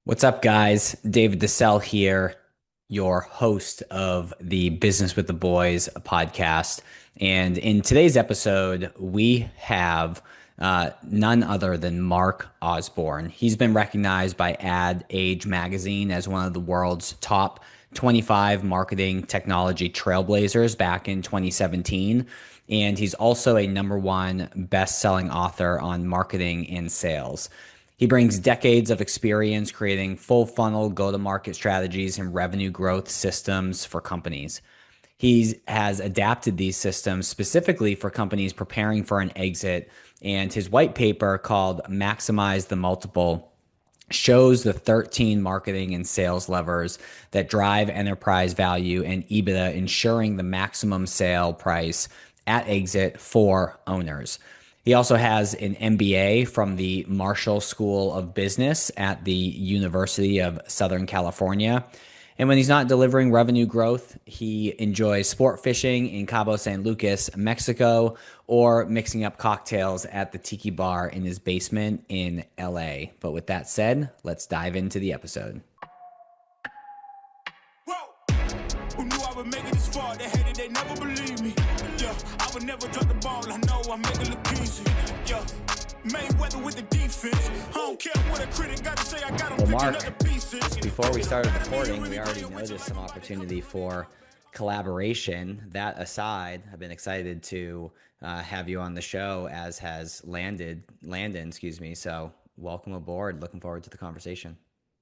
What's up, guys? David DeCelle here, your host of the Business with the Boys podcast. And in today's episode, we have none other than Mark Osborne. He's been recognized by Ad Age magazine as one of the world's top 25 marketing technology trailblazers back in 2017. And he's also a number one best-selling author on marketing and sales. He brings decades of experience creating full funnel go to market strategies and revenue growth systems for companies. He has adapted these systems specifically for companies preparing for an exit, and his white paper called Maximize the Multiple shows the 13 marketing and sales levers that drive enterprise value and EBITDA, ensuring the maximum sale price at exit for owners. He also has an MBA from the Marshall School of Business at the University of Southern California. And when he's not delivering revenue growth, he enjoys sport fishing in Cabo San Lucas, Mexico, or mixing up cocktails at the Tiki Bar in his basement in LA. But with that said, let's dive into the episode. Whoa. Who knew I would make it this far? They hated, they never believe me. Yeah, I would never drop the ball. I know I make it look easy. Yeah, Mayweather with the defense. I don't care what a critic got to say. I got them Well, picking up the pieces. before we started recording, we already noticed some opportunity for collaboration. That aside, I've been excited to have you on the show, as has Landon, excuse me. So welcome aboard. Looking forward to the conversation.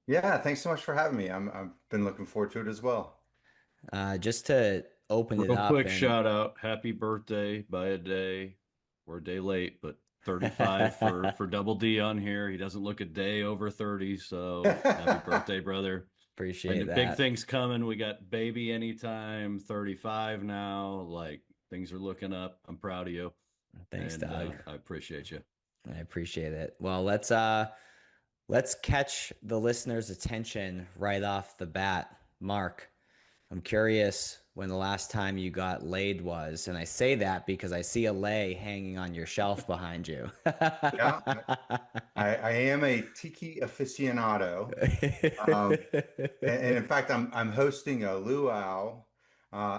Yeah, thanks so much for having me. I've been looking forward to it as well. Just to open it Real up quick and shout out, happy birthday by a day. We're a day late, but 35 for Double D on here. He doesn't look a day over 30, so happy birthday, brother. appreciate And that. big things coming. We got baby anytime, 35 now. Like things are looking up. I'm proud of you. Thanks, And Doug. I appreciate you. I appreciate it. Well, let's catch the listeners' attention right off the bat. Mark, I'm curious when the last time you got laid was, and I say that because I see a lei hanging on your shelf behind you. Yeah, I am a tiki aficionado. And in fact, I'm hosting a luau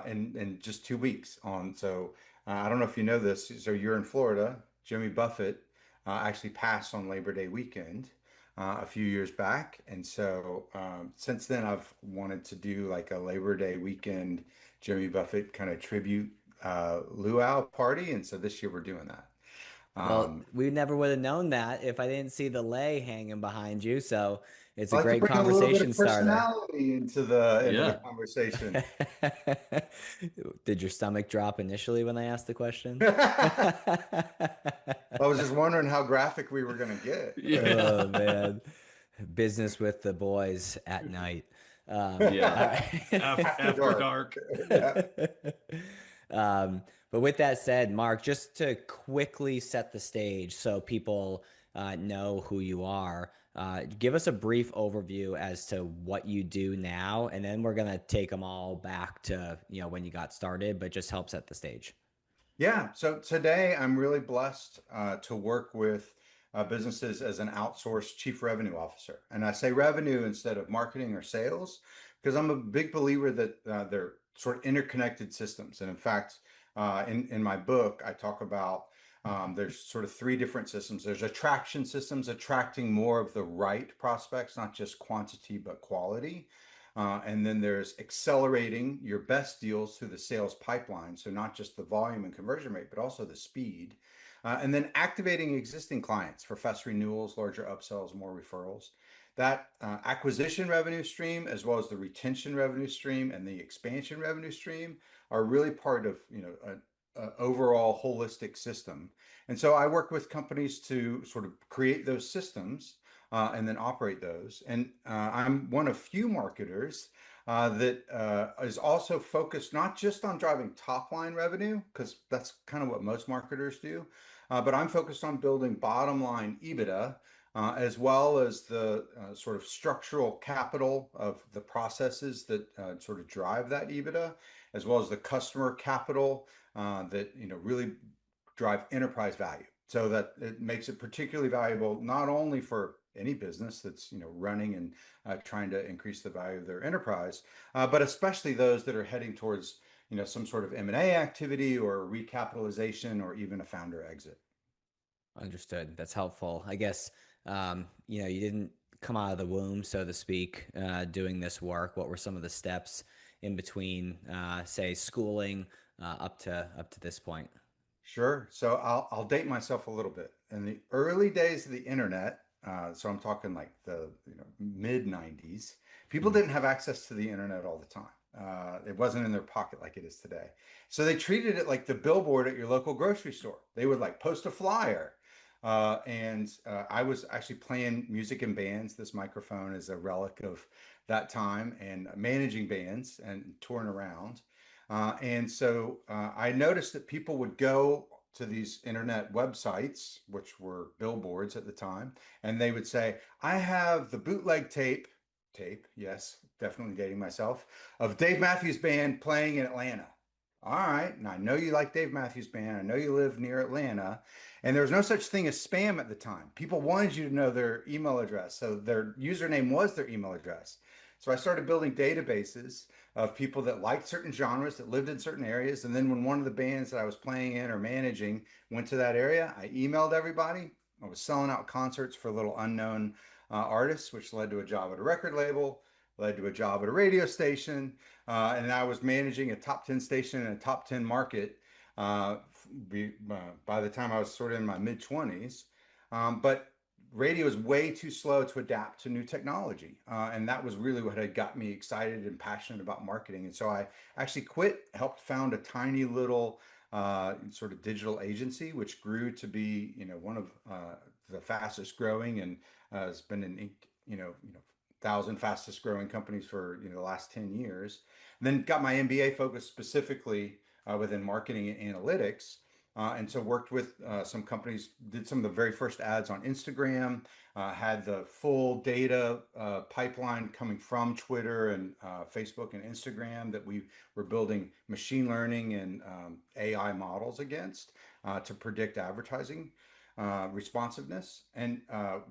in just 2 weeks on. So I don't know if you know this. So you're in Florida. Jimmy Buffett actually passed on Labor Day weekend a few years back, and so since then I've wanted to do like a Labor Day weekend Jimmy Buffett kind of tribute luau party, and so this year we're doing that. Well, Um, we never would have known that if I didn't see the lei hanging behind you. So it's I a like to great bring a little bit conversation of starter. personality into the Yeah. conversation. Did your stomach drop initially when I asked the question? I was just wondering how graphic we were going to get. Oh Yeah. man, business with the boys at night. Yeah. All right. After After dark. dark. Yeah. But with that said, Mark, just to quickly set the stage so people know who you are, give us a brief overview as to what you do now, and then we're gonna take them all back to when you got started, but just help set the stage. Yeah. So today I'm really blessed to work with businesses as an outsourced chief revenue officer. And I say revenue instead of marketing or sales because I'm a big believer that they're sort of interconnected systems. And in fact, in my book, I talk about there's sort of three different systems. There's attraction systems, attracting more of the right prospects, not just quantity, but quality. And then there's accelerating your best deals through the sales pipeline. So not just the volume and conversion rate, but also the speed. And then activating existing clients for fast renewals, larger upsells, more referrals. That acquisition revenue stream, as well as the retention revenue stream and the expansion revenue stream, are really part of an overall holistic system. And so I work with companies to sort of create those systems and then operate those. And I'm one of few marketers that is also focused not just on driving top line revenue, because that's kind of what most marketers do, but I'm focused on building bottom line EBITDA. As well as the sort of structural capital of the processes that sort of drive that EBITDA, as well as the customer capital that really drive enterprise value. So that it makes it particularly valuable not only for any business that's running and trying to increase the value of their enterprise, but especially those that are heading towards some sort of M&A activity or recapitalization or even a founder exit. Understood. That's helpful. I guess, you didn't come out of the womb, so to speak, doing this work. What were some of the steps in between, say, schooling up to this point? Sure. So I'll date myself a little bit. In the early days of the internet, so I'm talking like the mid 90s, people Mm. didn't have access to the internet all the time. It wasn't in their pocket like it is today. So they treated it like the billboard at your local grocery store. They would like post a flyer. And I was actually playing music in bands. This microphone is a relic of that time, and managing bands and touring around. And so I noticed that people would go to these internet websites, which were billboards at the time, and they would say, I have the bootleg tape, yes, definitely dating myself, of Dave Matthews Band playing in Atlanta. All right, and I know you like Dave Matthews Band. I know you live near Atlanta. And there was no such thing as spam at the time. People wanted you to know their email address. So their username was their email address. So I started building databases of people that liked certain genres, that lived in certain areas. And then when one of the bands that I was playing in or managing went to that area, I emailed everybody. I was selling out concerts for little unknown artists, which led to a job at a record label, led to a job at a radio station. And I was managing a top 10 station in a top 10 market uh, by the time I was sort of in my mid 20s. But radio is way too slow to adapt to new technology. And that was really what had got me excited and passionate about marketing. And so I actually quit, helped found a tiny little sort of digital agency, which grew to be, one of the fastest growing, and has been in, thousand fastest growing companies for, the last 10 years. And then got my MBA focused specifically within marketing and analytics. And so worked with some companies, did some of the very first ads on Instagram, had the full data pipeline coming from Twitter and Facebook and Instagram that we were building machine learning and AI models against to predict advertising responsiveness, and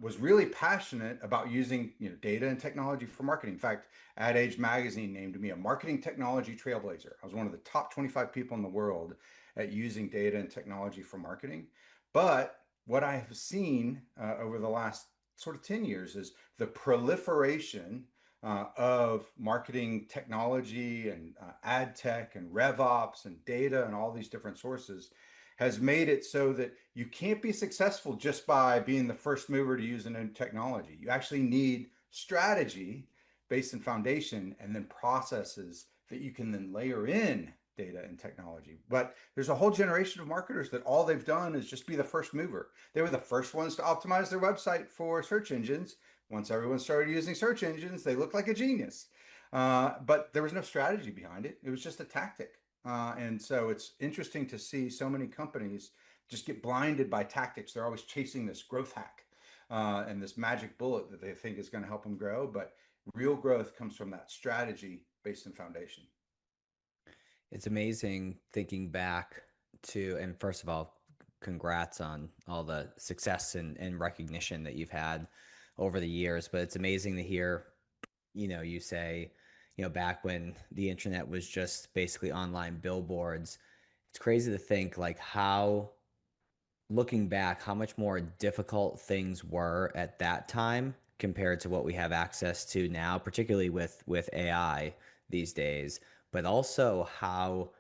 was really passionate about using data and technology for marketing. In fact, Ad Age magazine named me a marketing technology trailblazer. I was one of the top 25 people in the world at using data and technology for marketing. But what I have seen over the last sort of 10 years is the proliferation of marketing technology and ad tech and RevOps and data and all these different sources has made it so that you can't be successful just by being the first mover to use a new technology. You actually need strategy based in foundation, and then processes that you can then layer in data and technology. But there's a whole generation of marketers that all they've done is just be the first mover. They were the first ones to optimize their website for search engines. Once everyone started using search engines, they looked like a genius. But there was no strategy behind it. It was just a tactic. And so it's interesting to see so many companies just get blinded by tactics. They're always chasing this growth hack and this magic bullet that they think is going to help them grow. But real growth comes from that strategy based in foundation. It's amazing thinking back to, and first of all, congrats on all the success and recognition that you've had over the years. But it's amazing to hear, you say, back when the internet was just basically online billboards. It's crazy to think like how, looking back, how much more difficult things were at that time compared to what we have access to now, particularly with AI these days, but also how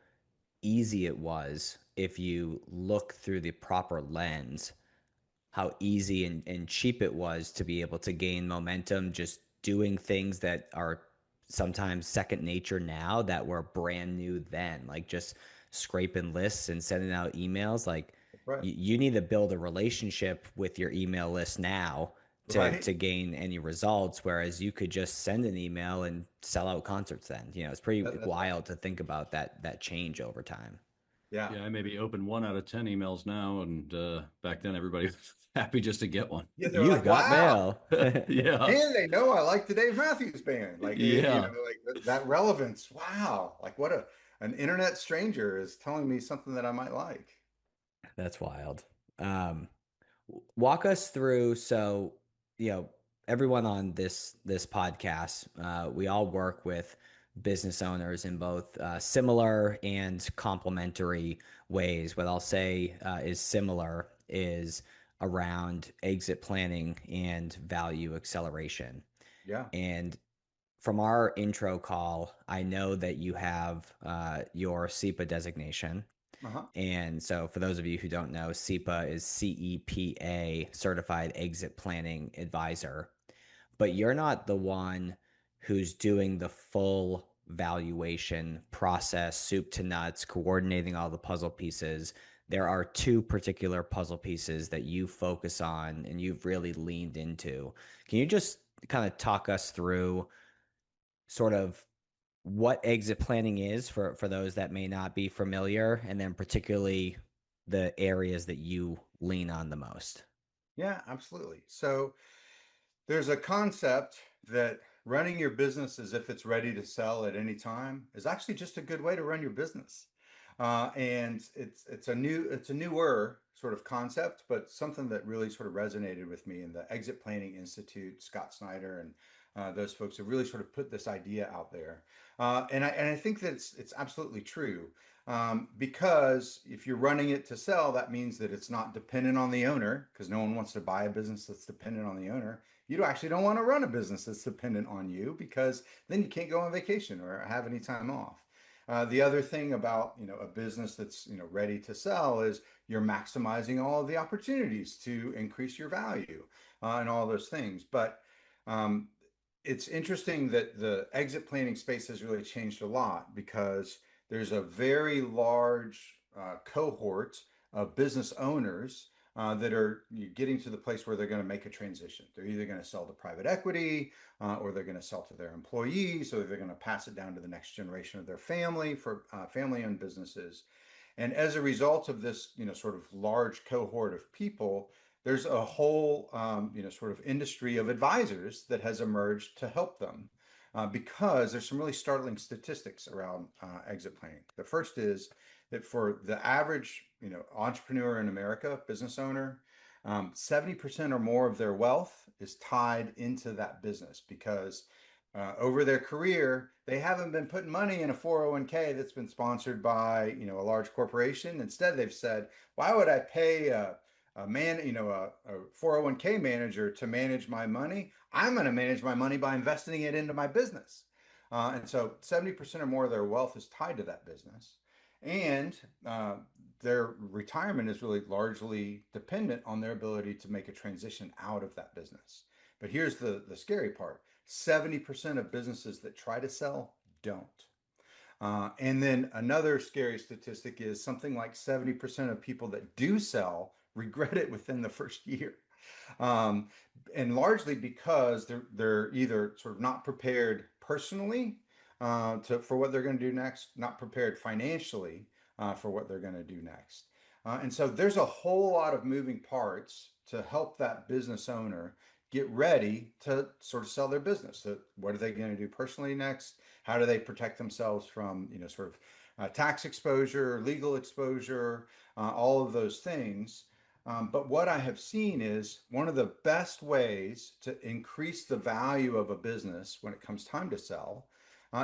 easy it was if you look through the proper lens, how easy and cheap it was to be able to gain momentum just doing things that are sometimes second nature now that were brand new then, like just scraping lists and sending out emails. Like Right. you need to build a relationship with your email list now Right. to gain any results, whereas you could just send an email and sell out concerts then. It's pretty That's right. wild to think about that change over time. Yeah. Yeah, I maybe open 1 out of 10 emails now, and back then everybody was happy just to get one. Yeah. They're You've like, got wow. mail. Yeah, And they know I like the Dave Matthews Band. Like, yeah. like that relevance. Wow. Like, an internet stranger is telling me something that I might like. That's wild. Um, Walk us through. So, you know, everyone on this podcast, we all work with business owners in both similar and complementary ways. What I'll say is similar is around exit planning and value acceleration. Yeah. And from our intro call, I know that you have your SEPA designation. Uh-huh. And so, for those of you who don't know, SEPA is CEPA, Certified Exit Planning Advisor. But you're not the one who's doing the full valuation process, soup to nuts, coordinating all the puzzle pieces. There are two particular puzzle pieces that you focus on and you've really leaned into. Can you just kind of talk us through sort of what exit planning is for those that may not be familiar, and then particularly the areas that you lean on the most? Yeah, absolutely. So there's a concept that running your business as if it's ready to sell at any time is actually just a good way to run your business. And it's a newer sort of concept, but something that really sort of resonated with me in the Exit Planning Institute. Scott Snyder and those folks have really sort of put this idea out there, and I think that it's absolutely true. Because if you're running it to sell, that means that it's not dependent on the owner, because no one wants to buy a business that's dependent on the owner. You actually don't want to run a business that's dependent on you, because then you can't go on vacation or have any time off. The other thing about a business that's ready to sell is you're maximizing all of the opportunities to increase your value, and all those things. But um, it's interesting that the exit planning space has really changed a lot, because there's a very large cohort of business owners that are getting to the place where they're going to make a transition. They're either going to sell to private equity, or they're going to sell to their employees, or they're going to pass it down to the next generation of their family for family-owned businesses. And as a result of this, sort of large cohort of people, there's a whole, sort of industry of advisors that has emerged to help them, because there's some really startling statistics around exit planning. The first is that for the average, entrepreneur in America, business owner, 70% or more of their wealth is tied into that business, because over their career, they haven't been putting money in a 401k that's been sponsored by, a large corporation. Instead, they've said, why would I pay a 401k manager to manage my money? I'm going to manage my money by investing it into my business. And so 70% or more of their wealth is tied to that business. And their retirement is really largely dependent on their ability to make a transition out of that business. But here's the scary part: 70% of businesses that try to sell don't. And then another scary statistic is something like 70% of people that do sell regret it within the first year. Um, and largely because they're either sort of not prepared personally for what they're going to do next, not prepared financially for what they're going to do next. And so there's a whole lot of moving parts to help that business owner get ready to sort of sell their business. So what are they going to do personally next? How do they protect themselves from, sort of tax exposure, legal exposure, all of those things. But what I have seen is one of the best ways to increase the value of a business when it comes time to sell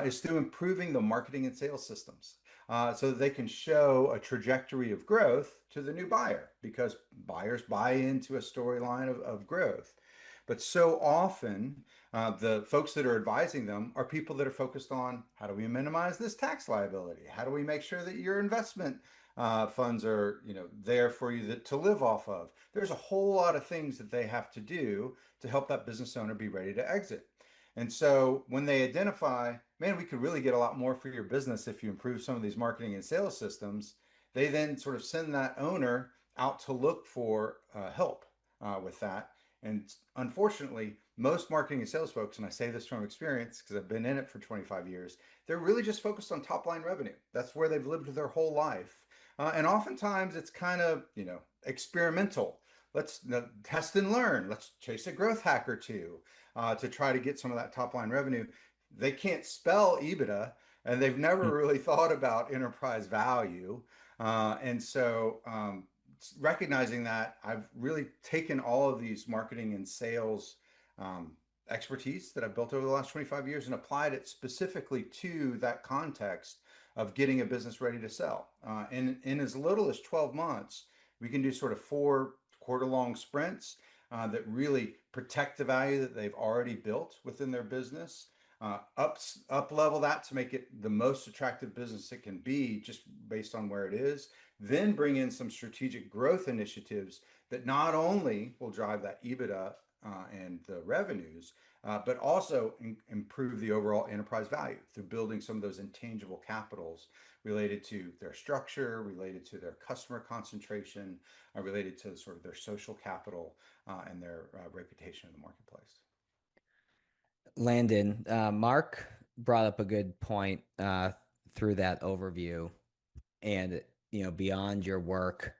is through improving the marketing and sales systems, so that they can show a trajectory of growth to the new buyer, because buyers buy into a storyline of growth. But so often, the folks that are advising them are people that are focused on, how do we minimize this tax liability? How do we make sure that your investment funds are, there for you to live off of? There's a whole lot of things that they have to do to help that business owner be ready to exit. And so when they identify, man, we could really get a lot more for your business if you improve some of these marketing and sales systems, they then sort of send that owner out to look for help with that. And unfortunately, most marketing and sales folks, and I say this from experience because I've been in it for 25 years, they're really just focused on top line revenue. That's where they've lived their whole life. And oftentimes it's kind of, experimental. Let's test and learn. Let's chase a growth hack or two to try to get some of that top line revenue. They can't spell EBITDA, and they've never really thought about enterprise value. And so recognizing that, I've really taken all of these marketing and sales expertise that I've built over the last 25 years and applied it specifically to that context of getting a business ready to sell. In as little as 12 months, we can do sort of 4 quarter-long sprints that really protect the value that they've already built within their business, up level that to make it the most attractive business it can be just based on where it is, then bring in some strategic growth initiatives that not only will drive that EBITDA and the revenues, but also improve the overall enterprise value through building some of those intangible capitals related to their structure, related to their customer concentration, related to sort of their social capital and their reputation in the marketplace. Landon, Mark brought up a good point through that overview. And, beyond your work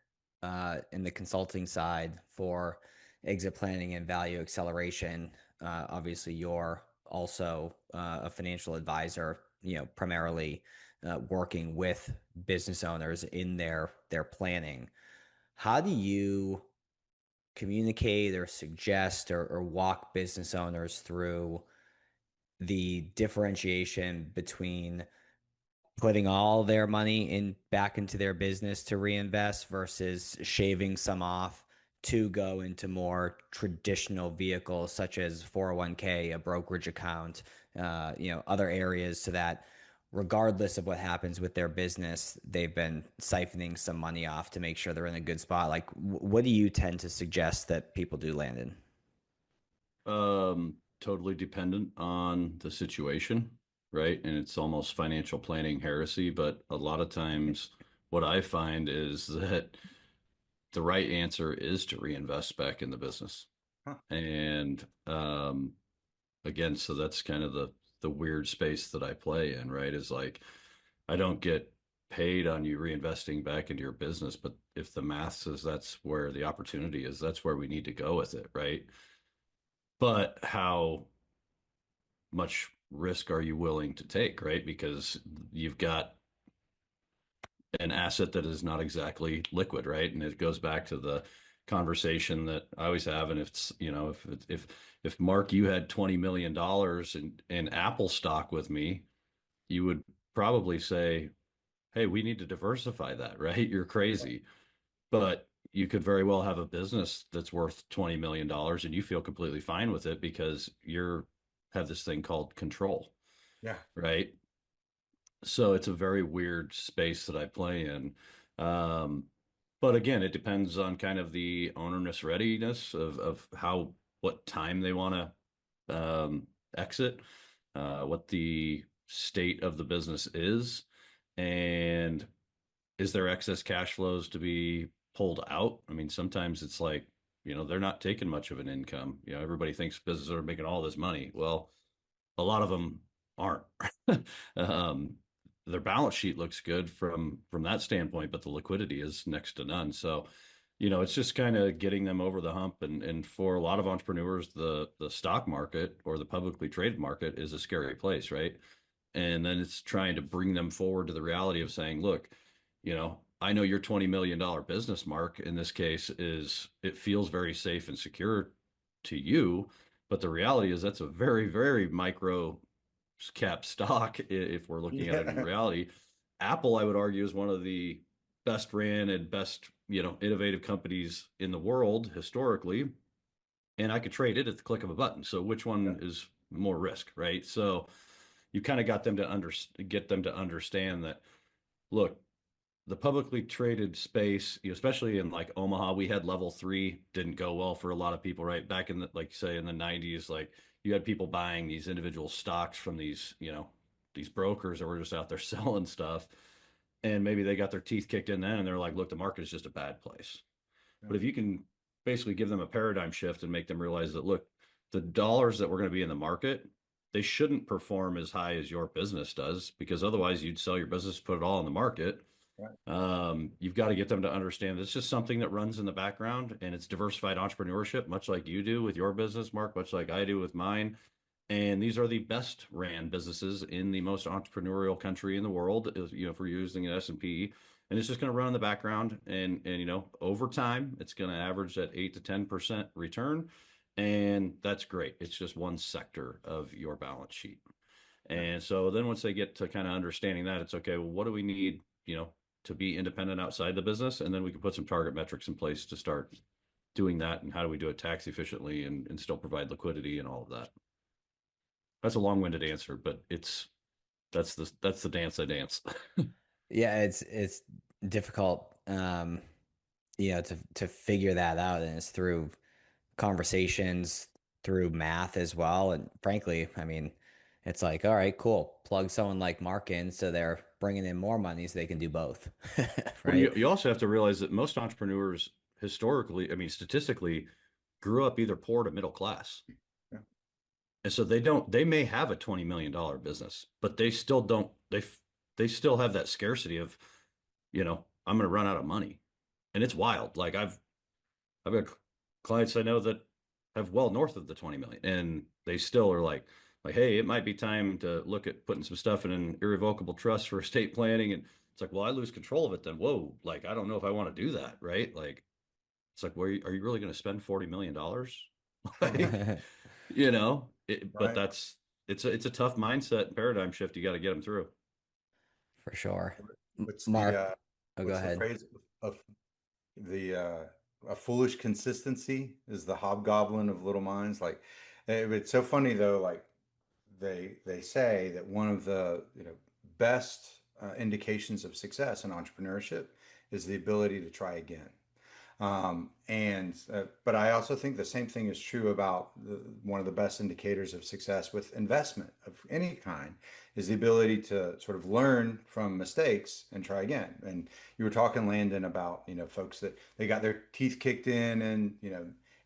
in the consulting side for exit planning and value acceleration, obviously you're also a financial advisor, primarily working with business owners in their planning. How do you communicate or suggest or walk business owners through the differentiation between putting all their money back into their business to reinvest versus shaving some off to go into more traditional vehicles such as 401k, a brokerage account, other areas, so that regardless of what happens with their business, they've been siphoning some money off to make sure they're in a good spot. Like, what do you tend to suggest that people do, Landon? Totally dependent on the situation, right? And it's almost financial planning heresy, but a lot of times what I find is that the right answer is to reinvest back in the business. Huh. And again, so that's kind of the weird space that I play in, right? Is like I don't get paid on you reinvesting back into your business, but if the math says that's where the opportunity is, that's where we need to go with it, right? But how much risk are you willing to take, right? Because you've got an asset that is not exactly liquid, right? And it goes back to the conversation that I always have. And if it's, if Mark, you had $20 million in Apple stock with me, you would probably say, hey, we need to diversify that, right? You're crazy. But you could very well have a business that's worth $20 million and you feel completely fine with it because you're have this thing called control, Yeah. right? So it's a very weird space that I play in. Um, but again, it depends on kind of the owner's readiness of what time they want to exit, what the state of the business is, and is there excess cash flows to be pulled out? I mean, sometimes it's like, they're not taking much of an income. Everybody thinks businesses are making all this money. Well, a lot of them aren't. um, their balance sheet looks good from that standpoint, but the liquidity is next to none. So, it's just kind of getting them over the hump. And for a lot of entrepreneurs, the stock market or the publicly traded market is a scary place, right? And then it's trying to bring them forward to the reality of saying, look, I know your $20 million business, Mark, in this case, it feels very safe and secure to you, but the reality is that's a very, very micro cap stock if we're looking at it in Yeah. reality. Apple, I would argue, is one of the best ran and best, innovative companies in the world historically. And I could trade it at the click of a button. So which one is more risk, right? So you kind of got them to get them to understand that, look, the publicly traded space, especially in like Omaha, we had level 3, didn't go well for a lot of people, right? Back in the, like say in the 90s, like you had people buying these individual stocks from these brokers that were just out there selling stuff. And maybe they got their teeth kicked in then and they're like, look, the market is just a bad place. Yeah. But if you can basically give them a paradigm shift and make them realize that, look, the dollars that we're going to be in the market, they shouldn't perform as high as your business does, because otherwise you'd sell your business, put it all in the market. Right. You've got to get them to understand it's just something that runs in the background, and it's diversified entrepreneurship, much like you do with your business, Mark, much like I do with mine. And these are the best ran businesses in the most entrepreneurial country in the world, if we're using an S&P, and it's just going to run in the background. And over time, it's going to average that 8 to 10% return. And that's great. It's just one sector of your balance sheet. Yeah. And so then once they get to kind of understanding that, it's okay, well, what do we need, to be independent outside the business? And then we can put some target metrics in place to start doing that. And how do we do it tax efficiently and still provide liquidity and all of that? That's a long-winded answer, but that's the dance I dance. Yeah, it's difficult, to figure that out, and it's through conversations, through math as well. And frankly, I mean, it's like, all right, cool. Plug someone like Mark in, so they're bringing in more money, so they can do both, Well, you, right? you also have to realize that most entrepreneurs historically, I mean, statistically, grew up either poor to middle class. Yeah. And so they may have a $20 million business, but they still don't, they still have that scarcity of, I'm going to run out of money. And it's wild. Like I've got clients I know that have well north of the 20 million and they still are like, hey, it might be time to look at putting some stuff in an irrevocable trust for estate planning. And it's like, well, I lose control of it then. Whoa, like I don't know if I want to do that, right? Like it's like, are you really going to spend $40 million? Like, but Right. it's a tough mindset and paradigm shift. You got to get them through. For sure. What's the Mark, oh, go what's the ahead. phrase of the a foolish consistency is the hobgoblin of little minds. Like it's so funny though, like they say that one of the best indications of success in entrepreneurship is the ability to try again. And but I also think the same thing is true about one of the best indicators of success with investment of any kind is the ability to sort of learn from mistakes and try again. And you were talking, Landon, about folks that they got their teeth kicked in and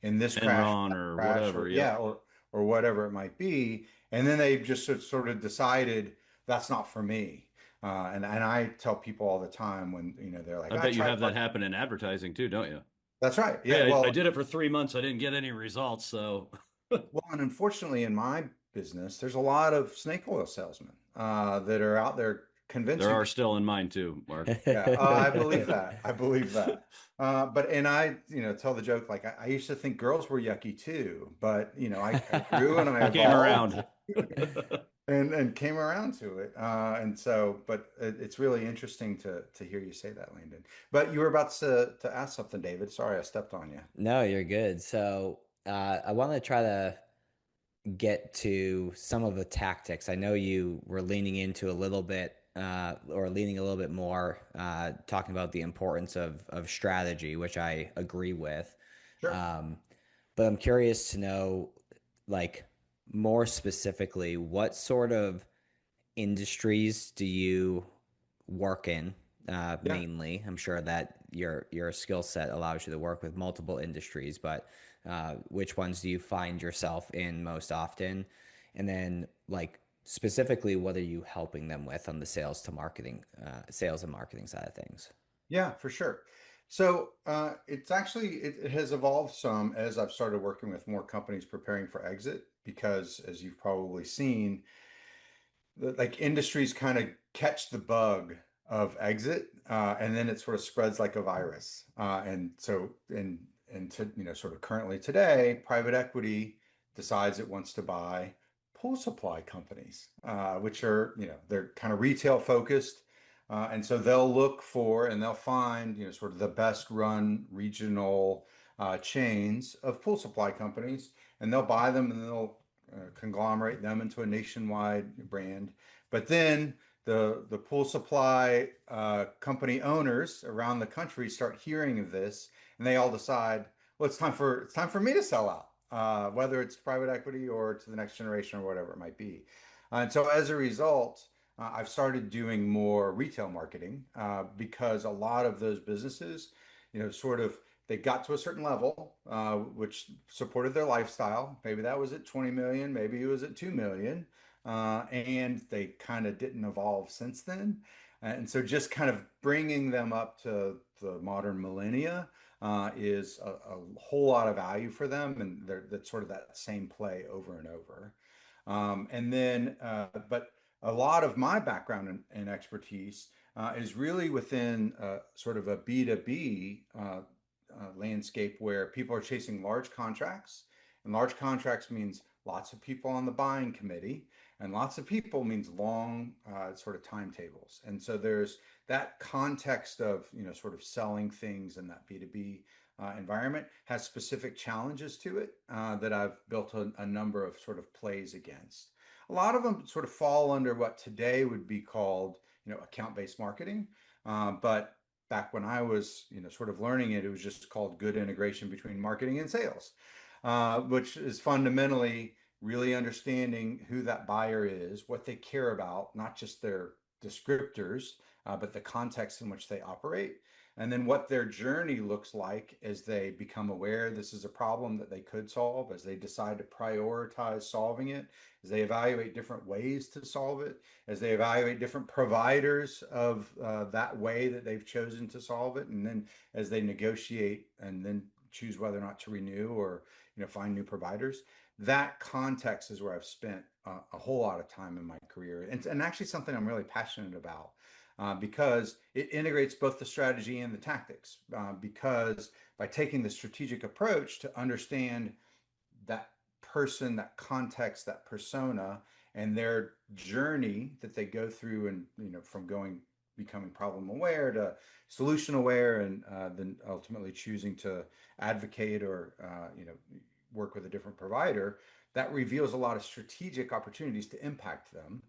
in this crash, Enron or crash, whatever. or Yep. yeah, or whatever it might be, and then they just sort of decided that's not for me. And I tell people all the time when they're like, I I bet you tried. have that happen in advertising too, don't you? That's right. Yeah. Hey, I Well, did it for 3 months. I didn't get any results. So and unfortunately, in my business, there's a lot of snake oil salesmen that are out there there convincing are people. still in mine too, Mark. Yeah, I believe that. I believe that. But and I, tell the joke like I used to think girls were yucky too, but I grew and I You came evolved around. and came around to it. And so, but it's really interesting to hear you say that, Landon. But you were about to ask something, David. Sorry, I stepped on you. No, you're good. So, I want to try to get to some of the tactics. I know you were leaning into a little bit, or leaning a little bit more, talking about the importance of strategy, which I agree with. Sure. Um, but I'm curious to know, like, more specifically, what sort of industries do you work in, Yeah. mainly? I'm sure that your skill set allows you to work with multiple industries, but which ones do you find yourself in most often? And then, like, specifically, what are you helping them with on the sales and marketing side of things? Yeah, for sure. So it's actually it has evolved some as I've started working with more companies preparing for exit because as you've probably seen, like industries kind of catch the bug of exit and then it sort of spreads like a virus. And so and to sort of currently today, private equity decides it wants to buy pool supply companies, which are they're kind of retail focused. And so they'll look for and they'll find, sort of the best run regional chains of pool supply companies, and they'll buy them and they'll conglomerate them into a nationwide brand. But then the pool supply company owners around the country start hearing of this, and they all decide, well, it's time for me to sell out, whether it's private equity or to the next generation or whatever it might be. And so as a result, I've started doing more retail marketing because a lot of those businesses, sort of they got to a certain level, which supported their lifestyle. Maybe that was at 20 million, maybe it was at 2 million, and they kind of didn't evolve since then. And so just kind of bringing them up to the modern millennia is a whole lot of value for them, and that's sort of that same play over and over. But a lot of my background and expertise is really within sort of a B2B landscape where people are chasing large contracts And large contracts means lots of people on the buying committee, and lots of people means long sort of timetables. And so there's that context of, sort of selling things in that B2B environment has specific challenges to it that I've built a number of sort of plays against. A lot of them sort of fall under what today would be called, account-based marketing. But back when I was, sort of learning it, it was just called good integration between marketing and sales, which is fundamentally really understanding who that buyer is, what they care about, not just their descriptors, but the context in which they operate, and then what their journey looks like as they become aware this is a problem that they could solve, as they decide to prioritize solving it, as they evaluate different ways to solve it, as they evaluate different providers of that way that they've chosen to solve it, and then as they negotiate and then choose whether or not to renew or find new providers. That context is where I've spent a whole lot of time in my career, and actually something I'm really passionate about. Because it integrates both the strategy and the tactics. Because by taking the strategic approach to understand that person, that context, that persona, and their journey that they go through, and from becoming problem aware to solution aware, and then ultimately choosing to advocate or work with a different provider, that reveals a lot of strategic opportunities to impact them,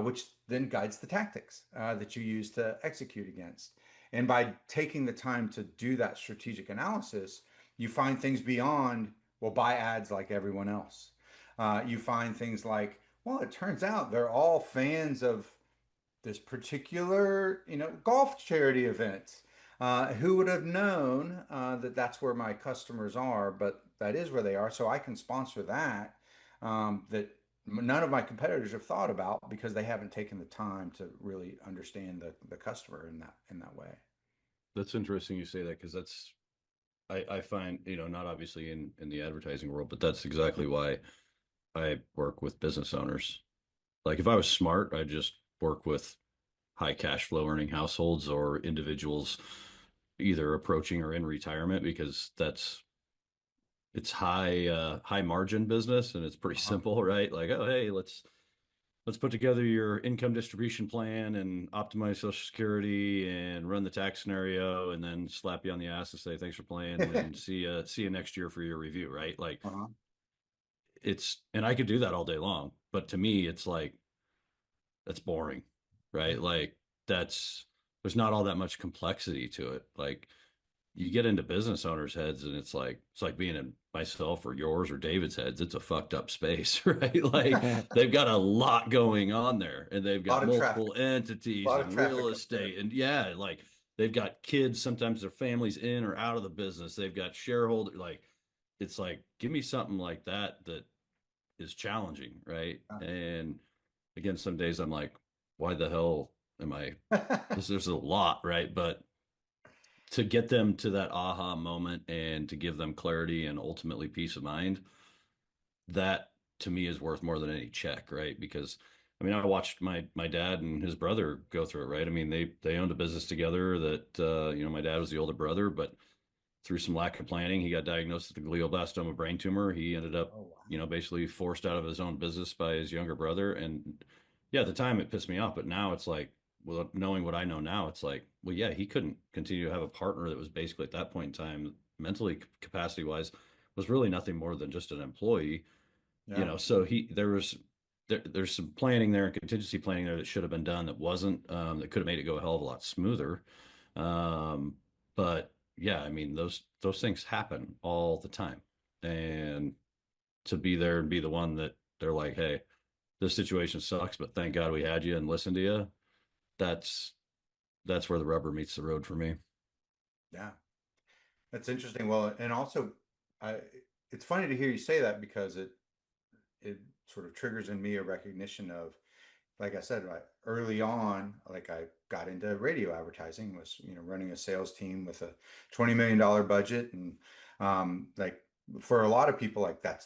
which then guides the tactics that you use to execute against. And by taking the time to do that strategic analysis, you find things beyond, well, buy ads like everyone else. You find things like, well, it turns out they're all fans of this particular, golf charity event. Who would have known that that's where my customers are? But that is where they are, so I can sponsor that. That none of my competitors have thought about because they haven't taken the time to really understand the customer in that way. That's interesting you say that, because I find, not obviously in the advertising world, but that's exactly why I work with business owners. Like, if I was smart, I'd just work with high cash flow earning households or individuals either approaching or in retirement, because it's high margin business, and it's pretty Uh-huh. simple, right? Like, oh, hey, let's put together your income distribution plan and optimize Social Security and run the tax scenario, and then slap you on the ass and say thanks for playing, and see you next year for your review, right? Like, Uh-huh. and I could do that all day long, but to me, it's like, that's boring, right? Like, that's there's not all that much complexity to it. Like, you get into business owners' heads, and it's like being in myself or yours or David's heads. It's a fucked up space, right? Like, A they've got a lot going on there, and they've got lot of traffic. multiple A entities lot of and real traffic up there. estate, and yeah, like, they've got kids. Sometimes their families in or out of the business. They've got shareholders. Like, it's like, give me something like that is challenging, right? And again, some days I'm like, why the hell am I? There's a lot, right? But to get them to that aha moment and to give them clarity and ultimately peace of mind, that to me is worth more than any check, right? Because I mean, I watched my dad and his brother go through it, right? I mean, they owned a business together that my dad was the older brother, but through some lack of planning, he got diagnosed with a glioblastoma brain tumor. He ended up, Oh, wow. basically forced out of his own business by his younger brother. And yeah, at the time it pissed me off, but now it's like, well, knowing what I know now, it's like, well, yeah, he couldn't continue to have a partner that was basically at that point in time, mentally capacity wise, was really nothing more than just an employee. Yeah. So there's some planning there and contingency planning there that should have been done that wasn't, that could have made it go a hell of a lot smoother. Um, but yeah, I mean, those things happen all the time. And to be there and be the one that they're like, hey, this situation sucks, but thank God we had you and listened to you. That's that's where the rubber meets the road for me. Yeah. That's interesting. Well, and also, I it's funny to hear you say that because it sort of triggers in me a recognition of, like I said, right, early on, like I got into radio advertising, was, running a sales team with a $20 million budget. And like for a lot of people, like that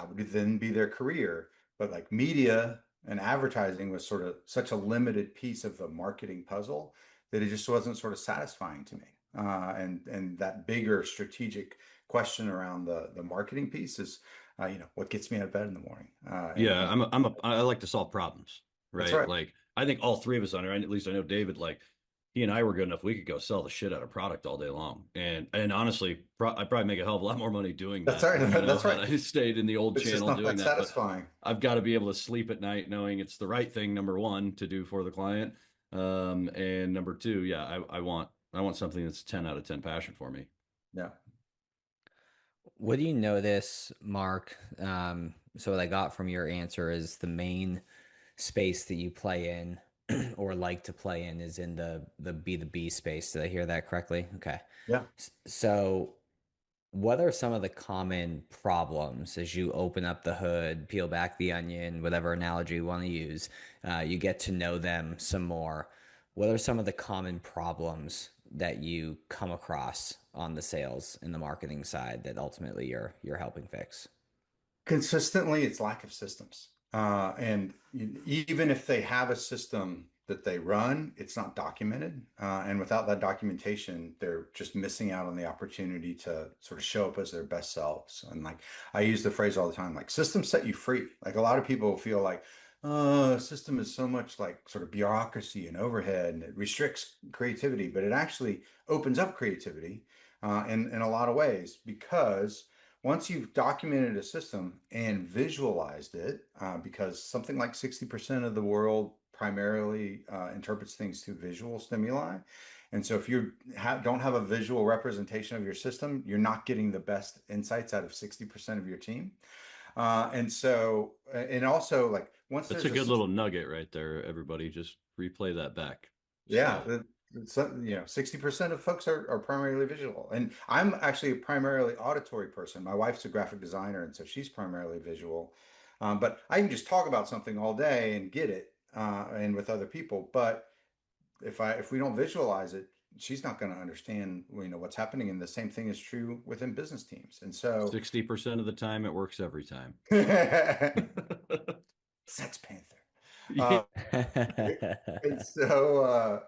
would then be their career. But like media and advertising was sort of such a limited piece of the marketing puzzle that it just wasn't sort of satisfying to me. And that bigger strategic question around the marketing piece is what gets me out of bed in the morning. Yeah, I like to solve problems, That's right? right. Like I think all three of us on here, at least I know David, like he and I were good enough. We could go sell the shit out of product all day long. And honestly, I'd probably make a hell of a lot more money doing That's that, right. That's had right. I stayed in the old It's just channel not doing that that. But satisfying. I've got to be able to sleep at night knowing it's the right thing, number one, to do for the client. And number two, yeah, I want something that's 10 out of 10 passion for me. Yeah. What do you notice, Mark? So what I got from your answer is the main space that you play in or like to play in is in the B2B space. Did I hear that correctly? Okay. Yeah. So what are some of the common problems as you open up the hood, peel back the onion, whatever analogy you want to use, you get to know them some more. What are some of the common problems that you come across on the sales and the marketing side that ultimately you're helping fix? Consistently, it's lack of systems. And even if they have a system that they run, it's not documented. And without that documentation, they're just missing out on the opportunity to sort of show up as their best selves. And like I use the phrase all the time, like systems set you free. Like a lot of people feel like, oh, a system is so much like sort of bureaucracy and overhead, and it restricts creativity, but it actually opens up creativity in a lot of ways because once you've documented a system and visualized it, because something like 60% of the world primarily interprets things through visual stimuli. And so if you don't have a visual representation of your system, you're not getting the best insights out of 60% of your team. And also like once That's a there's a good system, little nugget right there, everybody. Just replay that back. yeah, So 60% of folks are primarily visual. And I'm actually a primarily auditory person. My wife's a graphic designer, and so she's primarily visual. But I can just talk about something all day and get it, and with other people. But if we don't visualize it, she's not going to understand, what's happening. And the same thing is true within business teams. And so 60% of the time it works every time. Sex Panther. Yeah. Uh, and so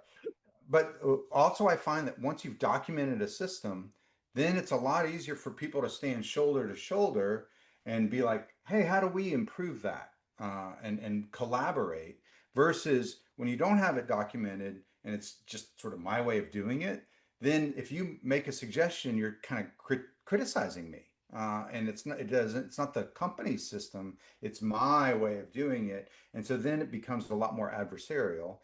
but also I find that once you've documented a system, then it's a lot easier for people to stand shoulder to shoulder and be like, hey, how do we improve that? And collaborate versus when you don't have it documented and it's just sort of my way of doing it, then if you make a suggestion, you're kind of criticizing me. And it's not the company's system, it's my way of doing it. And so then it becomes a lot more adversarial,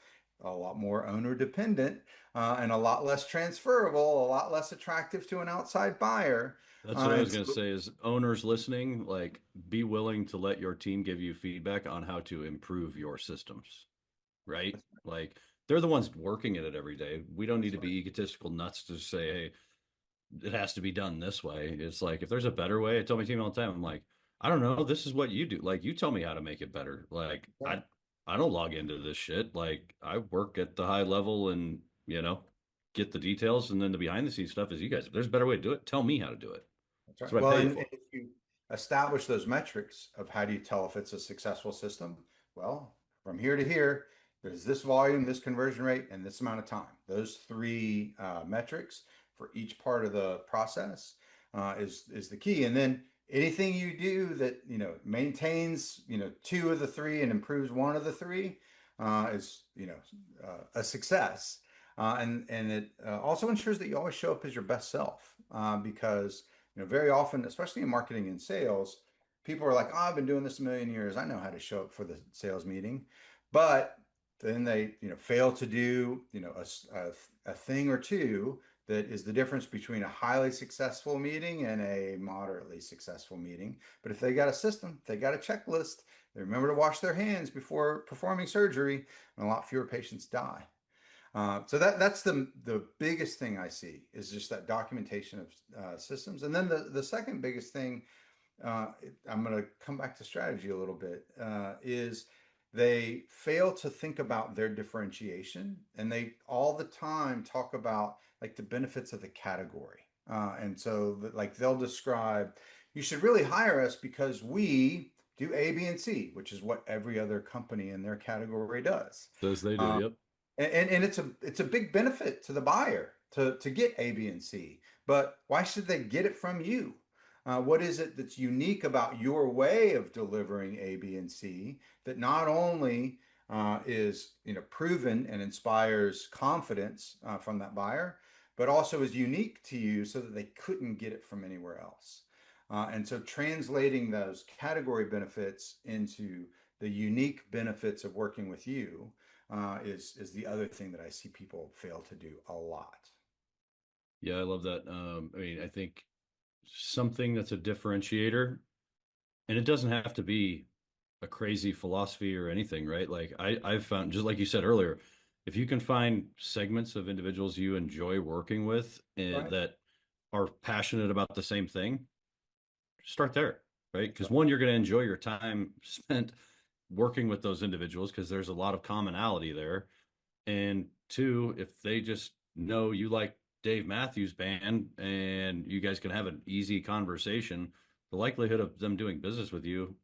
a lot more owner dependent, and a lot less transferable, a lot less attractive to an outside buyer. That's what I And was going to so, say is owners listening, like be willing to let your team give you feedback on how to improve your systems, right? Like they're the ones working at it every day. We don't need that's to right. be egotistical nuts to say, hey, it has to be done this way. It's like if there's a better way, I tell my team all the time, I'm like, I don't know, this is what you do. Like you tell me how to make it better. Like Right. I don't log into this shit. Like I work at the high level and, get the details and then the behind the scenes stuff is you guys. If there's a better way to do it, tell me how to do it. That's That's right. what I Well, pay you and for. if you establish those metrics of how do you tell if it's a successful system, well, from here to here, there's this volume, this conversion rate, and this amount of time. Those three metrics for each part of the process is the key. And then anything you do that maintains two of the three and improves one of the three is a success. And it also ensures that you always show up as your best self because very often, especially in marketing and sales, people are like, "Oh, I've been doing this a million years. I know how to show up for the sales meeting," but then they fail to do a thing or two that is the difference between a highly successful meeting and a moderately successful meeting. But if they got a system, they got a checklist, they remember to wash their hands before performing surgery, and a lot fewer patients die. So that's the biggest thing I see is just that documentation of systems. And then the second biggest thing, I'm going to come back to strategy a little bit, is they fail to think about their differentiation, and they all the time talk about like the benefits of the category. And so like they'll describe, you should really hire us because we do A, B, and C, which is what every other company in their category does. Says they do. Um, Yep. and it's a big benefit to the buyer to get A, B, and C. But why should they get it from you? What is it that's unique about your way of delivering A, B, and C that not only is proven and inspires confidence from that buyer, but also is unique to you so that they couldn't get it from anywhere else. And so translating those category benefits into the unique benefits of working with you is the other thing that I see people fail to do a lot. Yeah, I love that. I mean, I think something that's a differentiator, and it doesn't have to be a crazy philosophy or anything, right? Like I've found, just like you said earlier, if you can find segments of individuals you enjoy working with Right. that are passionate about the same thing, start there, right? Because Right. one, you're going to enjoy your time spent working with those individuals because there's a lot of commonality there. And two, if they just know you like Dave Matthews Band and you guys can have an easy conversation, the likelihood of them doing business with you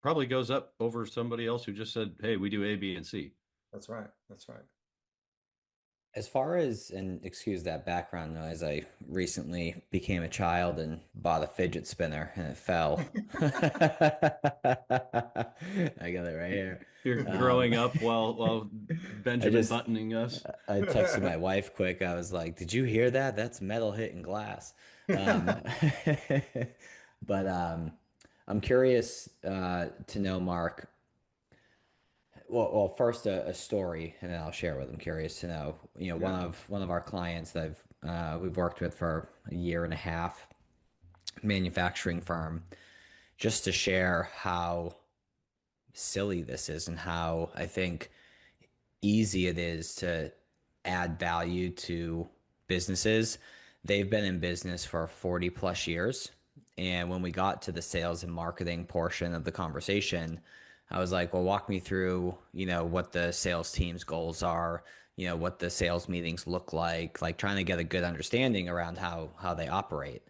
probably goes up over somebody else who just said, "Hey, we do A, B, and C." That's right. That's right. As far as, and excuse that background noise, I recently became a child and bought a fidget spinner and it fell. I got it right here. You're Um, growing up while I Benjamin just buttoning us. I texted my wife quick. I was like, "Did you hear that? That's metal hitting glass." Um, but I'm curious to know, Mark. Well, first a story, and then I'll share what I'm curious to know. Yeah. One of our clients that we've worked with for a year and a half, manufacturing firm, just to share how silly this is and how I think easy it is to add value to businesses. They've been in business for 40 plus years. And when we got to the sales and marketing portion of the conversation, I was like, well, walk me through, what the sales team's goals are, what the sales meetings look like trying to get a good understanding around how they operate.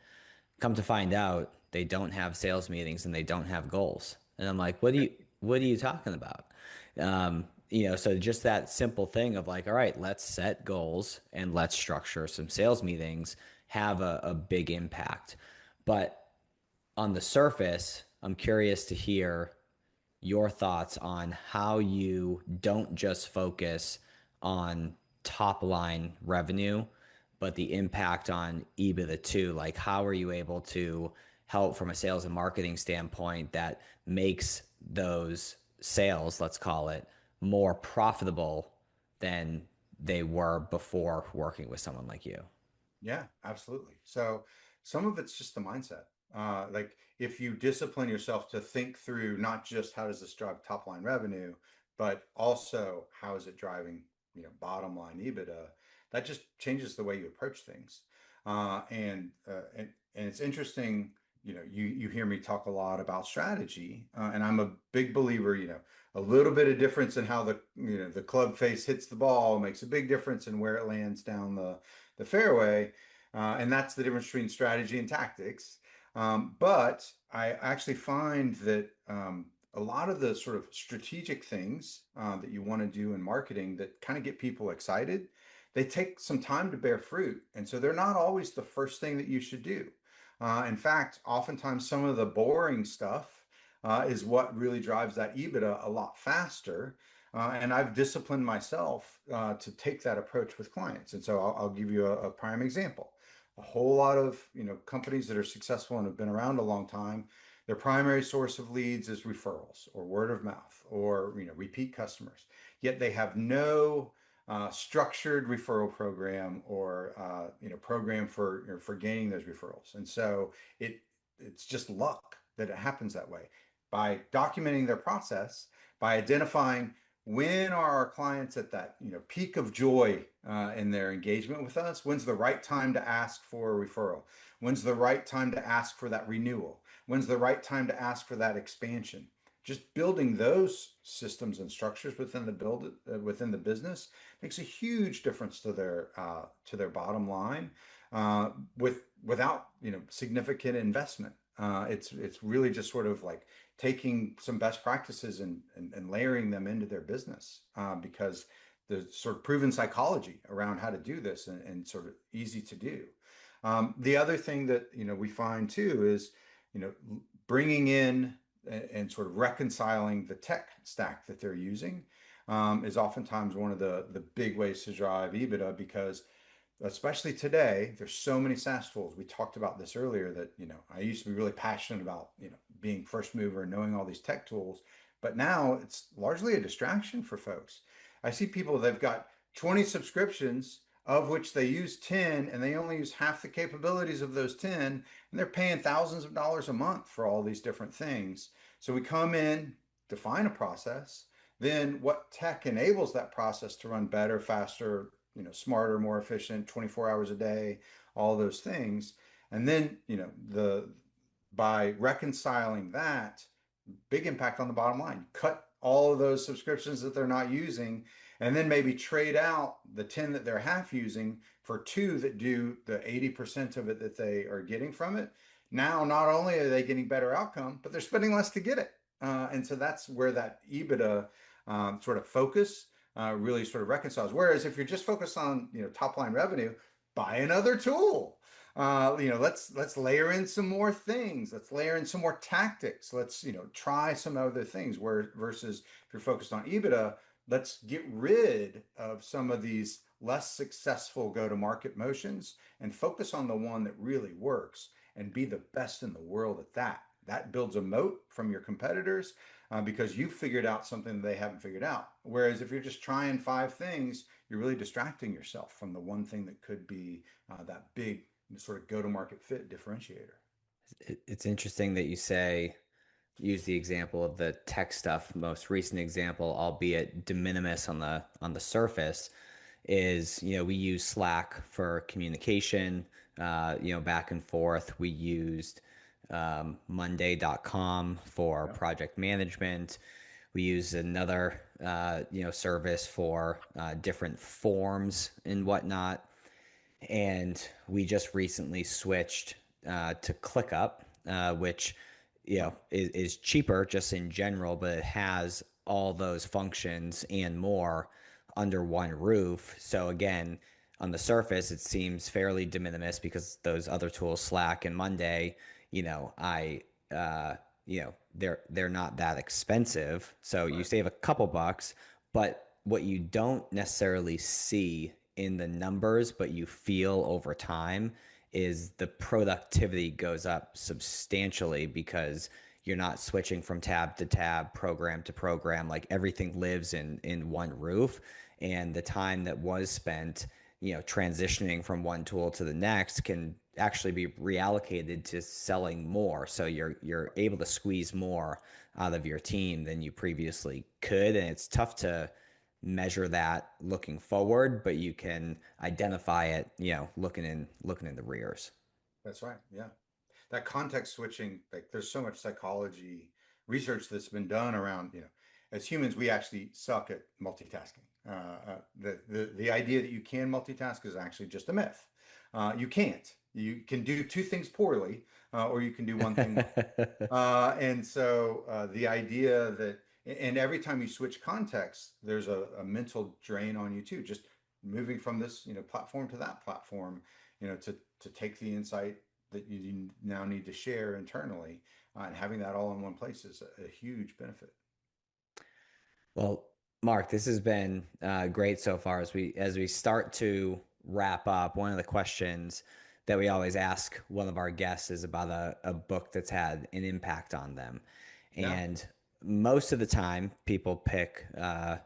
Come to find out, they don't have sales meetings and they don't have goals. And I'm like, what are you talking about? So just that simple thing of like, all right, let's set goals and let's structure some sales meetings have a big impact. But on the surface, I'm curious to hear your thoughts on how you don't just focus on top line revenue, but the impact on EBITDA too. Like, how are you able to help from a sales and marketing standpoint that makes those sales, let's call it, more profitable than they were before working with someone like you? Yeah, absolutely. So some of it's just the mindset. Like if you discipline yourself to think through not just how does this drive top line revenue, but also how is it driving, bottom line EBITDA, that just changes the way you approach things. And it's interesting, you hear me talk a lot about strategy, and I'm a big believer, a little bit of difference in how the club face hits the ball makes a big difference in where it lands down the fairway. And that's the difference between strategy and tactics. But I actually find that a lot of the sort of strategic things that you want to do in marketing that kind of get people excited, they take some time to bear fruit. And so they're not always the first thing that you should do. In fact, oftentimes some of the boring stuff is what really drives that EBITDA a lot faster. And I've disciplined myself to take that approach with clients. And so I'll give you a prime example. A whole lot of companies that are successful and have been around a long time, their primary source of leads is referrals or word of mouth or repeat customers. Yet they have no structured referral program or program for gaining those referrals. And so it's just luck that it happens that way. By documenting their process, by identifying when are our clients at that peak of joy in their engagement with us, when's the right time to ask for a referral, when's the right time to ask for that renewal, when's the right time to ask for that expansion. Just building those systems and structures within the business makes a huge difference to their bottom line without significant investment. It's really just sort of like taking some best practices and layering them into their business because the sort of proven psychology around how to do this and sort of easy to do. The other thing that, we find too is, bringing in and sort of reconciling the tech stack that they're using is oftentimes one of the big ways to drive EBITDA because especially today, there's so many SaaS tools. We talked about this earlier that, I used to be really passionate about, being first mover and knowing all these tech tools, but now it's largely a distraction for folks. I see people, they've got 20 subscriptions of which they use 10 and they only use half the capabilities of those 10 and they're paying thousands of dollars a month for all these different things. So we come in, define a process, then what tech enables that process to run better, faster, smarter, more efficient, 24 hours a day, all those things. And then, the by reconciling that, big impact on the bottom line. Cut all of those subscriptions that they're not using, and then maybe trade out the 10 that they're half using for two that do the 80% of it that they are getting from it. Now, not only are they getting better outcome, but they're spending less to get it. And so that's where that EBITDA sort of focus really sort of reconciles. Whereas if you're just focused on, top line revenue, buy another tool. Let's layer in some more things. Let's layer in some more tactics. Let's, try some other things. Where versus if you're focused on EBITDA, let's get rid of some of these less successful go-to-market motions and focus on the one that really works and be the best in the world at that. That builds a moat from your competitors because you figured out something they haven't figured out. Whereas if you're just trying five things, you're really distracting yourself from the one thing that could be that big sort of go-to-market fit differentiator. It's interesting that you say use the example of the tech stuff. Most recent example, albeit de minimis on the surface, is we use Slack for communication, back and forth. We used Monday.com for Yeah. project management. We use another service for different forms and whatnot. And we just recently switched to ClickUp, which is cheaper just in general, but it has all those functions and more under one roof. So again, on the surface, it seems fairly de minimis because those other tools, Slack and Monday, I they're not that expensive. So you Right. save a couple bucks, but what you don't necessarily see in the numbers, but you feel over time is the productivity goes up substantially because you're not switching from tab to tab, program to program. Like everything lives in one roof, and the time that was spent, transitioning from one tool to the next can actually be reallocated to selling more. So you're able to squeeze more out of your team than you previously could, and it's tough to measure that looking forward, but you can identify it, looking in the rears. That's right. Yeah. That context switching, like there's so much psychology research that's been done around, as humans, we actually suck at multitasking. The idea that you can multitask is actually just a myth. You can't. You can do two things poorly, or you can do one thing well. And so the idea that, and every time you switch context, there's a mental drain on you too. Just moving from this, platform to that platform, to take the insight that you now need to share internally, and having that all in one place is a huge benefit. Well, Mark, this has been great so far. As we start to wrap up, one of the questions that we always ask one of our guests is about a book that's had an impact on them. Yeah, And most of the time, people pick a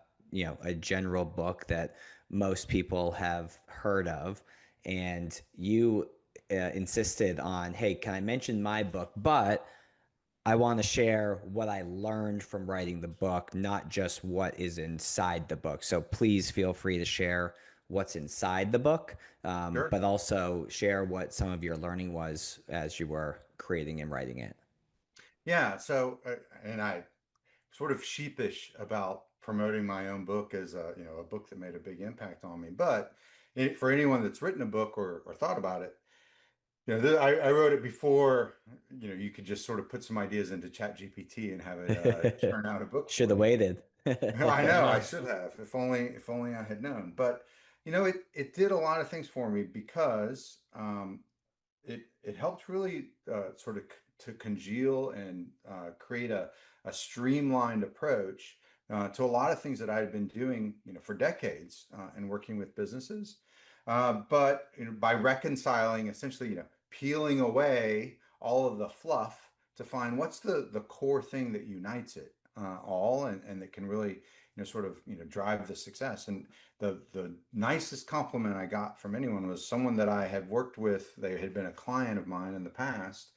general book that most people have heard of. And you insisted on, hey, can I mention my book? But I want to share what I learned from writing the book, not just what is inside the book. So please feel free to share what's inside the book, sure. but also share what some of your learning was as you were creating and writing it. Yeah. So, and I sort of sheepish about promoting my own book as a book that made a big impact on me. But for anyone that's written a book or thought about it, I wrote it before, you could just sort of put some ideas into Chat GPT and have it churn out a book Should for have you. waited. I know I should have, if only I had known. But it did a lot of things for me because it helped really sort of to congeal and create a streamlined approach to a lot of things that I had been doing, for decades and working with businesses. But by reconciling, essentially, peeling away all of the fluff to find what's the core thing that unites it all, and that can really, sort of, drive the success. And the nicest compliment I got from anyone was someone that I had worked with. They had been a client of mine in the past,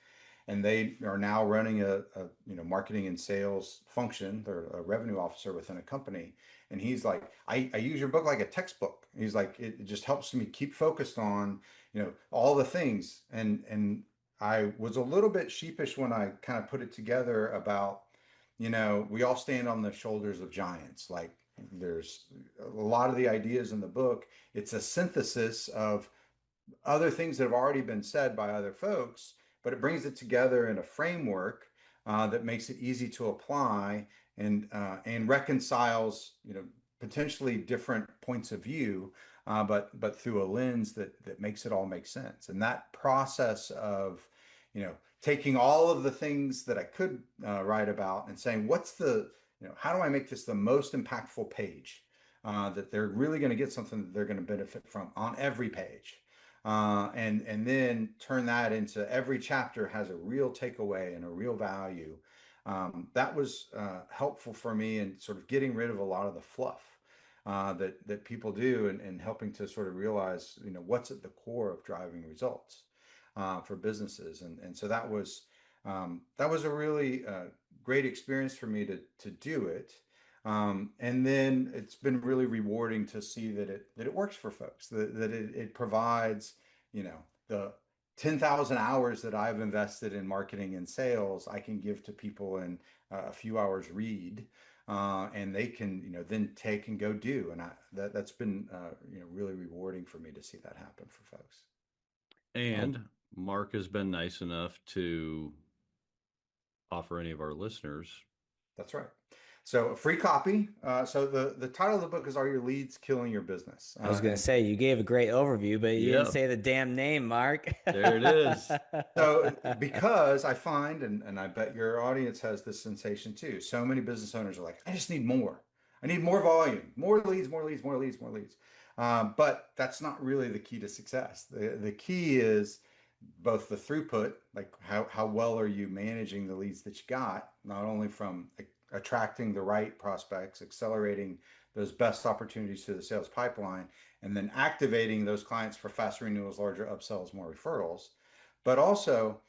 and they are now running a marketing and sales function. They're a revenue officer within a company, and he's like, I use your book like a textbook. He's like, it just helps me keep focused on all the things. And I was a little bit sheepish when I kind of put it together about, we all stand on the shoulders of giants. Like, there's a lot of the ideas in the book. It's a synthesis of other things that have already been said by other folks, but it brings it together in a framework that makes it easy to apply, and reconciles, potentially different points of view, but through a lens that makes it all make sense. And that process of, taking all of the things that I could write about and saying, what's the, how do I make this the most impactful page, that they're really going to get something that they're going to benefit from on every page, and then turn that into every chapter has a real takeaway and a real value. That was helpful for me in sort of getting rid of a lot of the fluff that people do, and helping to sort of realize, what's at the core of driving results for businesses. And so that was a really great experience for me to do it. And then it's been really rewarding to see that it works for folks, that it provides, the 10,000 hours that I've invested in marketing and sales, I can give to people in a few hours read, and they can, then take and go do. And that's been, really rewarding for me to see that happen for folks. And Mark has been nice enough to offer any of our listeners. That's right. So a free copy. So the title of the book is "Are Your Leads Killing Your Business?" I was gonna And say you gave a great overview, but you didn't Yep, say the damn name, Mark. there it is. so, because I find, and I bet your audience has this sensation too, so many business owners are like, I just need more. I need more volume, more leads, more leads, more leads, more leads. But that's not really the key to success. The key is both the throughput, like how well are you managing the leads that you got, not only from attracting the right prospects, accelerating those best opportunities to the sales pipeline, and then activating those clients for faster renewals, larger upsells, more referrals. But also,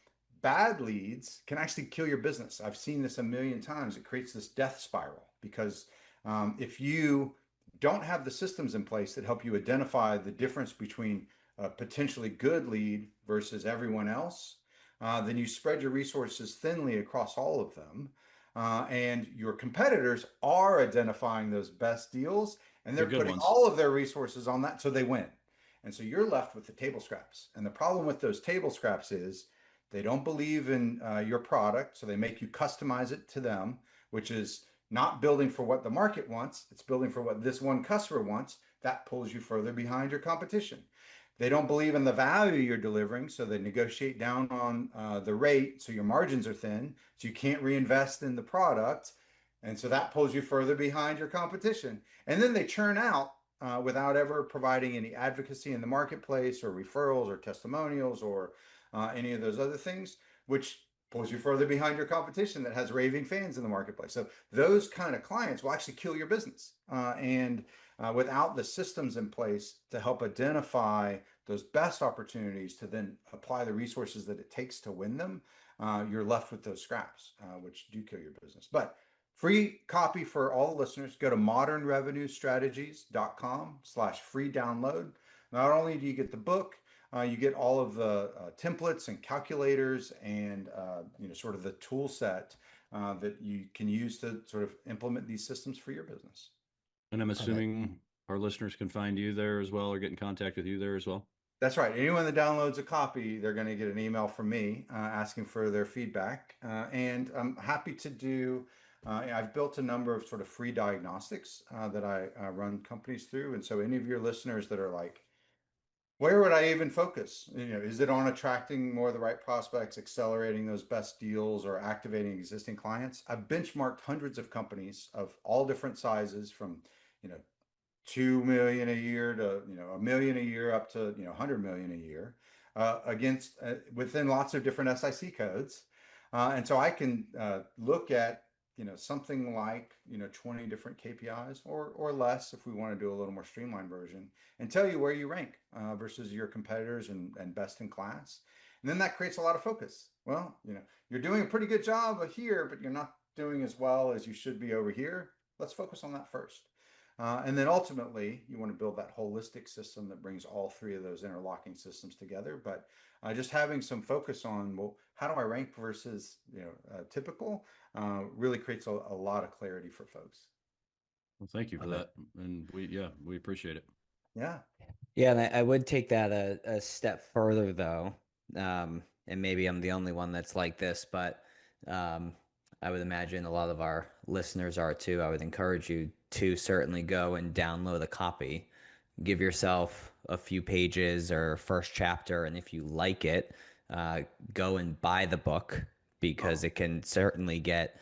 bad leads can actually kill your business. I've seen this a million times. It creates this death spiral because if you don't have the systems in place that help you identify the difference between a potentially good lead versus everyone else, then you spread your resources thinly across all of them. And your competitors are identifying those best deals, and The they're good putting ones. all of their resources on that, so they win. And so you're left with the table scraps. And the problem with those table scraps is they don't believe in your product, so they make you customize it to them, which is not building for what the market wants. It's building for what this one customer wants. That pulls you further behind your competition. They don't believe in the value you're delivering, so they negotiate down on the rate, so your margins are thin, so you can't reinvest in the product, and so that pulls you further behind your competition. And then they churn out without ever providing any advocacy in the marketplace, or referrals, or testimonials, or any of those other things, which pulls you further behind your competition that has raving fans in the marketplace. So those kind of clients will actually kill your business. And without the systems in place to help identify those best opportunities to then apply the resources that it takes to win them, you're left with those scraps, which do kill your business. But free copy for all the listeners. Go to modernrevenuestrategies.com/free download. Not only do you get the book, you get all of the templates and calculators, and sort of the tool set that you can use to sort of implement these systems for your business. And I'm assuming our listeners can find you there as well, or get in contact with you there as well. That's right. Anyone that downloads a copy, they're going to get an email from me asking for their feedback. And I'm happy to do, I've built a number of sort of free diagnostics that I run companies through. And so any of your listeners that are like, Where would I even focus? Is it on attracting more of the right prospects, accelerating those best deals, or activating existing clients? I've benchmarked hundreds of companies of all different sizes, from, you know, 2 million a year to, a million a year, up to, 100 million a year, against within lots of different SIC codes. And so I can look at, something like, 20 different KPIs, or less if we want to do a little more streamlined version, and tell you where you rank versus your competitors, and best in class. And then that creates a lot of focus. Well, you're doing a pretty good job here, but you're not doing as well as you should be over here. Let's focus on that first. And then ultimately, you want to build that holistic system that brings all three of those interlocking systems together. But just having some focus on, well, how do I rank versus, typical, really creates a lot of clarity for folks. Well, thank you for that. And we appreciate it. Yeah. Yeah, and I would take that a step further, though, and maybe I'm the only one that's like this, but I would imagine a lot of our listeners are too. I would encourage you to certainly go and download a copy. Give yourself a few pages or first chapter, and if you like it, go and buy the book, because it can certainly get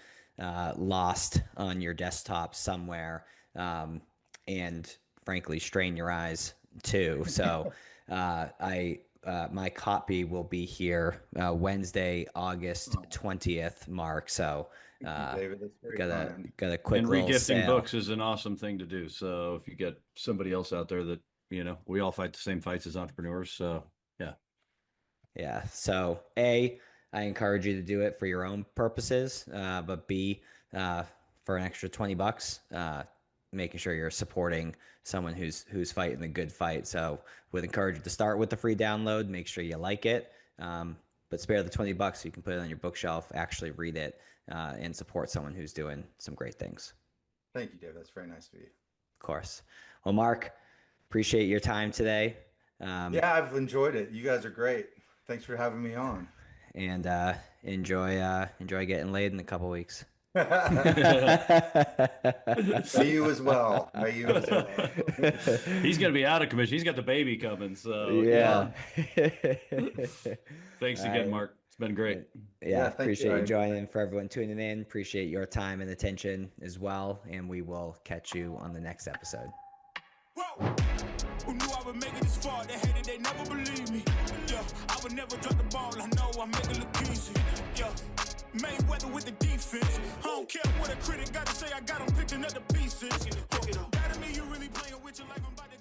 lost on your desktop somewhere, and frankly strain your eyes too. So my copy will be here Wednesday, August 20th, Mark. So David, that's very got a quick And little regifting sale. books is an awesome thing to do. So if you get somebody else out there that, we all fight the same fights as entrepreneurs. So yeah. Yeah. So A, I encourage you to do it for your own purposes, but B, for an extra $20, making sure you're supporting someone who's fighting the good fight. So would encourage you to start with the free download, make sure you like it, but spare the $20 so you can put it on your bookshelf, actually read it, and support someone who's doing some great things. Thank you, David. That's very nice of you. Of course. Well, Mark, appreciate your time today. Yeah, I've enjoyed it. You guys are great. Thanks for having me on. And enjoy getting laid in a couple weeks. May you as well. May you as well. He's going to be out of commission. He's got the baby coming. So Yeah. Thanks again, Mark. It's been great. Yeah, appreciate you you. joining. For everyone tuning in, appreciate your time and attention as well. And we will catch you on the next episode. Whoa. Who knew I would make it this far? They hated, they never believe me. Yeah, I would never drop the ball. I know I make it look easy. Yeah, Mayweather with the defense. I don't care what a critic got to say. I got them picking up the pieces. That to me, you really playing with your life. I'm about to